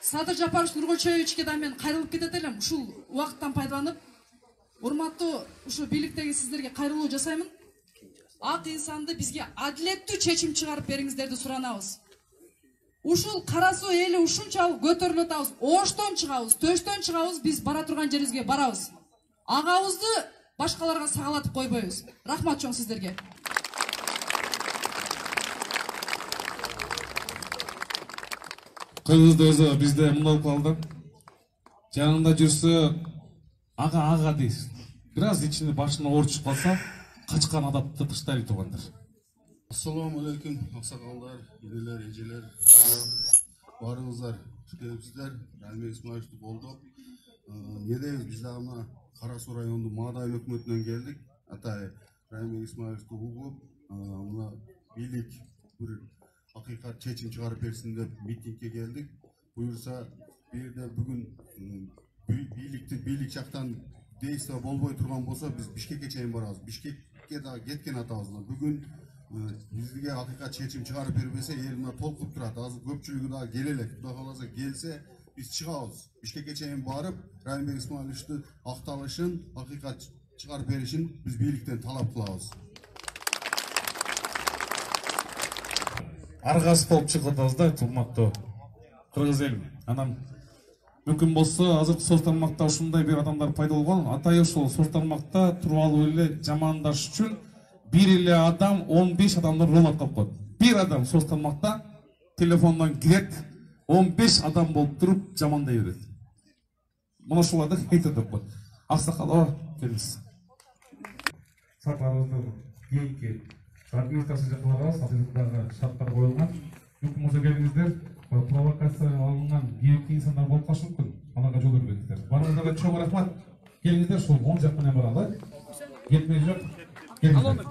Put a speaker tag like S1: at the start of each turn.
S1: Садыр Жапарович Нургулчевичке да мен кайрылып кетет элем. Ушул убакыттан пайдаланып, урматтуу ушу бийликтеги сиздерге кайрылуу жасаймын. Ак инсанды бизге адилеттүү чечим чыгарып бериңиздерди суранабыз. Ушул кара суу эли ушунчалык көтөрүлүп атабыз, оштон чыгабыз, төштөн чыгабыз, биз бара турган жерибизге барабыз. Агабызды башкаларга сагалатып койбойбуз. Рахмат чоң сиздерге.
S2: Кыргызда өзү бизде мындай калды. Жанында жүрсө ага дейсиз. Бираз ичине башына оор чыгып калса, качкан адапты тыштайлы тургандар.
S3: Ассаламу алейкум, аксакалдар, энелер, эжелер. Барыңыздар, келипсиздер. Райымбек Исмаиловду болдук. Недебиз биз дагы Кара Суу районунун Мадай өкмөтүнөн келдик. Атай Райымбек Исмаиловду угуп, мына бийлик бир акыйкат чечим чыгарып берсин деп митингге келдик. Буюрса, бул жерде бүгүн бийлик жактан действие болбой турган болсо, биз Бишкекке чейин барабыз. Бишкекке да кеткен атабыз. Бүгүн бизге акыйкат чечим чыгарып бербесе, эл мына толкуп турат. Азыр көпчүлүгү да келе элек. Кудай кааласа келсе, биз чыгабыз. Бишкекке чейин барып, Райымбек Исмаиловду акталышын, акыйкат чыгарып беришин биз бийликтен талап кылабыз.
S2: Аргасы болуп чыгып атабыз да, урматтуу кыргыз элим. Анан мүмкүн болсо, азыркы соц тармакта ушундай бир адамдар пайда болгон. Атай ошол соц тармакта туруп алып эле жамандаш үчүн бир эле адам 15 адамдан рол аткап коет. Бир адам соц тармакта телефондон кирет, 15 адам болуп туруп жамандай берет. Мына ушуларды хейтер деп коет. Аксакал, келиңиз.
S4: Сапарыбызды кийинки администрация жактырабыз, азыркы шарттар коюлган. Мүмкүн болсо келиңиздер, провокация алынган кийинки инсандар болуп калышы мүмкүн. Аларга жол бербеңиздер. Барыңыздарга чоң рахмат. Келиңиздер, ушул оң жак менен баралы. Кетмей жок. Келиңиздер.